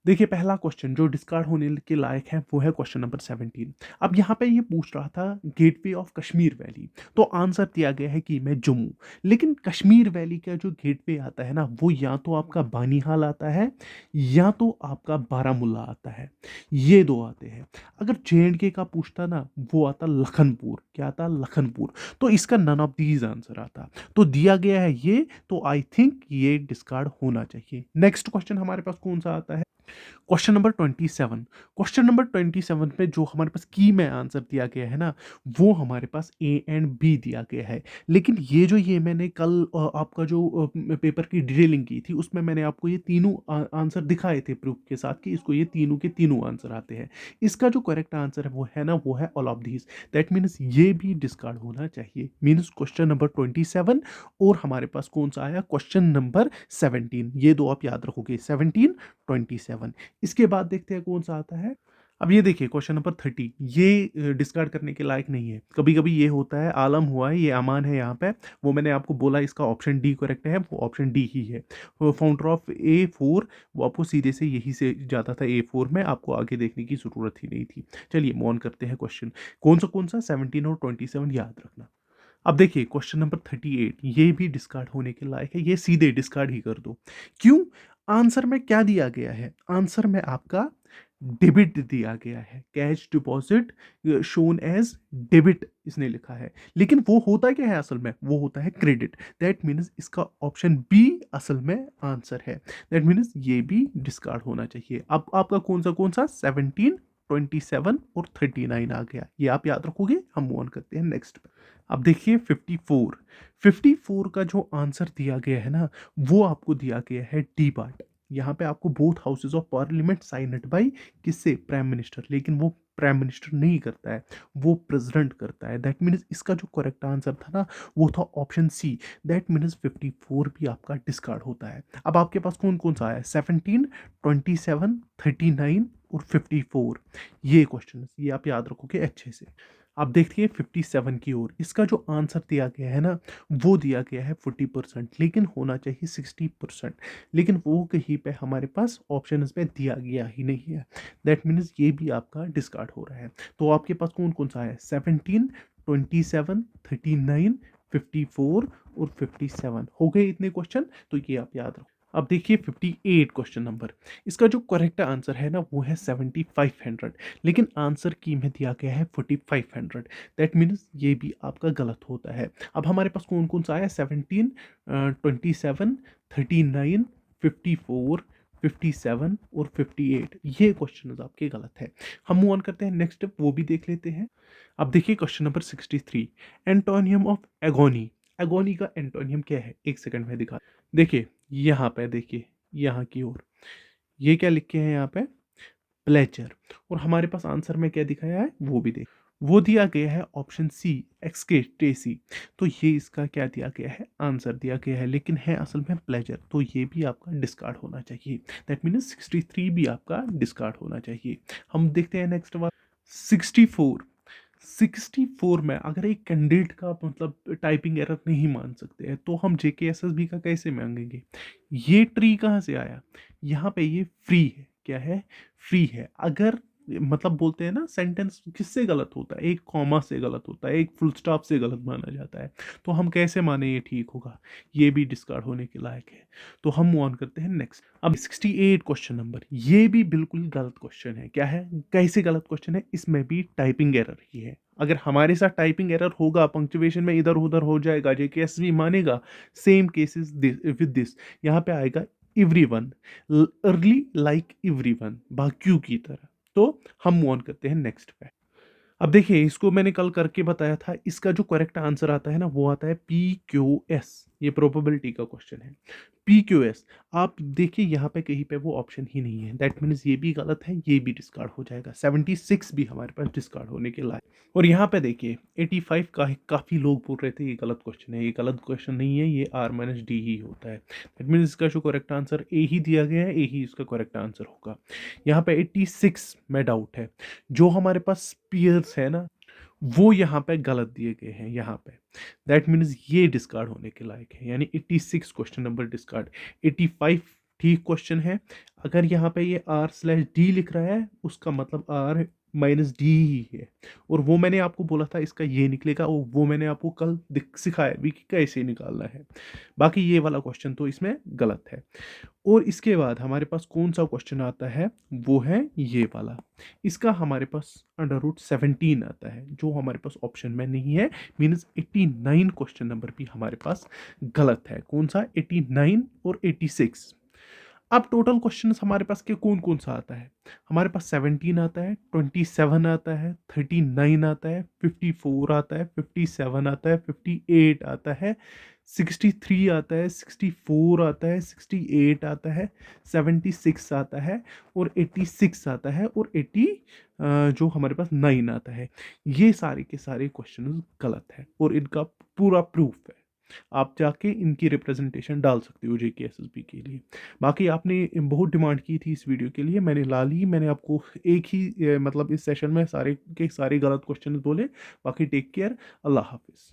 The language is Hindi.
देखिए पहला क्वेश्चन जो डिस्कार्ड होने के लायक है वो है क्वेश्चन नंबर 17। अब यहाँ पे ये पूछ रहा था गेटवे ऑफ कश्मीर वैली, तो आंसर दिया गया है कि मैं जम्मू। लेकिन कश्मीर वैली का जो गेटवे आता है ना वो या तो आपका बानीहाल आता है या तो आपका बारामूला आता है, ये दो आते हैं। अगर JNK का पूछता ना वो आता लखनपुर, क्या आता लखनपुर, तो इसका नन ऑफ दीज आंसर आता। तो दिया गया है ये, तो आई थिंक ये डिस्कार्ड होना चाहिए। नेक्स्ट क्वेश्चन हमारे पास कौन सा आता है, क्वेश्चन नंबर 27। क्वेश्चन नंबर 27 पे जो हमारे पास की में आंसर दिया गया है ना वो हमारे पास ए एंड बी दिया गया है। लेकिन ये मैंने कल आपका जो पेपर की डिटेलिंग की थी उसमें मैंने आपको ये तीनों आंसर दिखाए थे प्रूफ के साथ कि इसको ये तीनों के तीनों आंसर आते हैं। इसका जो करेक्ट आंसर है वो है ना वो है all of these. That means ये भी डिस्कार्ड होना चाहिए। मीन्स क्वेश्चन नंबर 27 और हमारे पास कौन सा आया क्वेश्चन नंबर 17, ये दो आप याद रखोगे 17 27। इसके बाद देखते हैं कौन सा आता है। अब ये देखिए क्वेश्चन नंबर 30, ये डिस्कार्ड करने के लायक नहीं है। कभी कभी ये होता है, आलम हुआ है, ये अमान है यहाँ पे। वो मैंने आपको बोला इसका ऑप्शन डी करेक्ट है, वो ऑप्शन डी ही है। फाउंडर ऑफ A4 वो आपको सीधे से यही से जाता था A4 में, आपको आगे देखने की जरूरत ही नहीं थी। चलिए मूव ऑन करते हैं क्वेश्चन। कौन सा 17 और 27 याद रखना। अब देखिए क्वेश्चन नंबर 38, ये भी डिस्कार्ड होने के लायक है, ये सीधे डिस्कार्ड ही कर दो। क्यों, आंसर में क्या दिया गया है, आंसर में आपका डेबिट दिया गया है, cash deposit shown as debit इसने लिखा है। लेकिन वो होता क्या है असल में, वो होता है क्रेडिट। दैट मीन्स इसका ऑप्शन बी असल में आंसर है। दैट मीन्स ये भी डिस्कार्ड होना चाहिए। अब आपका कौन सा 17 27 और 39 आ गया, ये आप याद रखोगे। हम मूव ऑन करते हैं नेक्स्ट पे। अब देखिए 54 का जो आंसर दिया गया है ना वो आपको दिया गया है डी पार्ट। यहाँ पे आपको both houses of parliament signed by किससे, प्राइम मिनिस्टर। लेकिन वो प्राइम मिनिस्टर नहीं करता है, वो प्रेसिडेंट करता है। दैट मीन्स इसका जो करेक्ट आंसर था ना वो था ऑप्शन सी। दैट मीन्स 54 भी आपका डिस्कार्ड होता है। अब आपके पास कौन सा है, 17 27 39 और 54, ये क्वेश्चन ये आप याद रखोगे अच्छे से। आप देखिए 57 की ओर, इसका जो आंसर दिया गया है ना वो दिया गया है 40%, लेकिन होना चाहिए 60%। लेकिन वो कहीं पे हमारे पास ऑप्शन में दिया गया ही नहीं है। दैट मीन्स ये भी आपका डिस्कार्ड हो रहा है। तो आपके पास कौन सा है, 17 27 39 54 और 57 हो गए इतने क्वेश्चन, तो ये आप याद रखो। अब देखिए 58 क्वेश्चन नंबर, इसका जो करेक्ट आंसर है ना वो है 7500, लेकिन आंसर की में दिया गया है 4500। दैट मीन्स ये भी आपका गलत होता है। अब हमारे पास कौन सा है, 17 27 39 54 57 और 58, ये क्वेश्चन आपके गलत है। हम मूव ऑन करते हैं नेक्स्ट, वो भी देख लेते हैं। अब देखिए question number 63, antonym of agony. Agony का एंटोनियम क्या है, एक सेकंड में दिखा। देखिए यहाँ पे देखिए, यहाँ की ओर ये क्या लिखे हैं यहाँ पे, प्लेजर। और हमारे पास आंसर में क्या दिखाया है वो भी देख, वो दिया गया है ऑप्शन सी, एक्सकेटेसी। तो ये इसका क्या दिया गया है, आंसर दिया गया है, लेकिन है असल में प्लेजर। तो ये भी आपका डिस्कार्ड होना चाहिए। दैट मीन्स 63 भी आपका डिस्कार्ड होना चाहिए। हम देखते हैं नेक्स्ट बार 64। 64 में अगर एक कैंडिडेट का मतलब टाइपिंग एरर नहीं मान सकते हैं तो हम JKSSB का कैसे मांगेंगे। ये ट्री कहाँ से आया, यहाँ पे ये फ्री है, क्या है, फ्री है। अगर मतलब बोलते हैं ना सेंटेंस किससे गलत होता है, एक कॉमा से गलत होता है, एक फुल स्टॉप से गलत माना जाता है, तो हम कैसे माने ये ठीक होगा, ये भी डिस्कार्ड होने के लायक है। तो हम मूव ऑन करते हैं नेक्स्ट। अब 68 क्वेश्चन नंबर, ये भी बिल्कुल गलत क्वेश्चन है। क्या है, कैसे गलत क्वेश्चन है, इसमें भी टाइपिंग एरर ही है। अगर हमारे साथ टाइपिंग एरर होगा, पंक्चुएशन में इधर उधर हो जाएगा, JKSSB मानेगा। सेम केसेस विद दिस, यहाँ पे आएगा एवरीवन, अर्ली लाइक एवरीवन, बाकियों की तरह। तो हम मूव ऑन करते हैं नेक्स्ट पे। अब देखिए इसको मैंने कल करके बताया था, इसका जो करेक्ट आंसर आता है ना वो आता है PQS। ये प्रोबेबिलिटी का क्वेश्चन है, PQS। आप देखिए यहाँ पे कहीं पे वो ऑप्शन ही नहीं है। दैट मीन्स ये भी गलत है, ये भी डिस्कार्ड हो जाएगा। 76 भी हमारे पास डिस्कार्ड होने के लायक। और यहाँ पे देखिए 85 का काफ़ी लोग बोल रहे थे ये गलत क्वेश्चन है, ये गलत क्वेश्चन नहीं है, ये R-D ही होता है। दैट मीन्स इसका जो करेक्ट आंसर ए ही दिया गया है, ए ही इसका करेक्ट आंसर होगा। यहाँ पे 86 में डाउट है। जो हमारे पास स्पीयर्स है ना वो यहाँ पे गलत दिए गए हैं यहाँ पे। दैट मीन्स ये डिस्कार्ड होने के लायक है, यानी 86 क्वेश्चन नंबर डिस्कार्ड। 85 ठीक क्वेश्चन है। अगर यहाँ पे ये r/d लिख रहा है उसका मतलब r माइनस डी ही है, और वो मैंने आपको बोला था इसका ये निकलेगा, वो मैंने आपको कल सिखाया भी कि कैसे निकालना है। बाकी ये वाला क्वेश्चन तो इसमें गलत है। और इसके बाद हमारे पास कौन सा क्वेश्चन आता है, वो है ये वाला। इसका हमारे पास √17 आता है, जो हमारे पास ऑप्शन में नहीं है। मीन्स 89 क्वेश्चन नंबर भी हमारे पास गलत है। कौन सा? 89 और 86। अब टोटल क्वेश्चंस हमारे पास के कौन कौन सा आता है? हमारे पास 17 आता है, 27 आता है, 39 आता है, 54 आता है, 57 आता है, 58 आता है, 63 आता है, 64 आता है, 68 आता है, 76 आता है, और 86 आता है, और 80 जो हमारे पास 9 आता है। ये सारे के सारे क्वेश्चन गलत है और इनका पूरा प्रूफ है। आप जाके इनकी रिप्रेजेंटेशन डाल सकते हो जेके एसएसबी के लिए। बाकी आपने बहुत डिमांड की थी इस वीडियो के लिए, मैंने ला ली। मैंने आपको एक ही मतलब इस सेशन में सारे के सारे गलत क्वेश्चन बोले। बाकी टेक केयर, अल्लाह हाफिज़।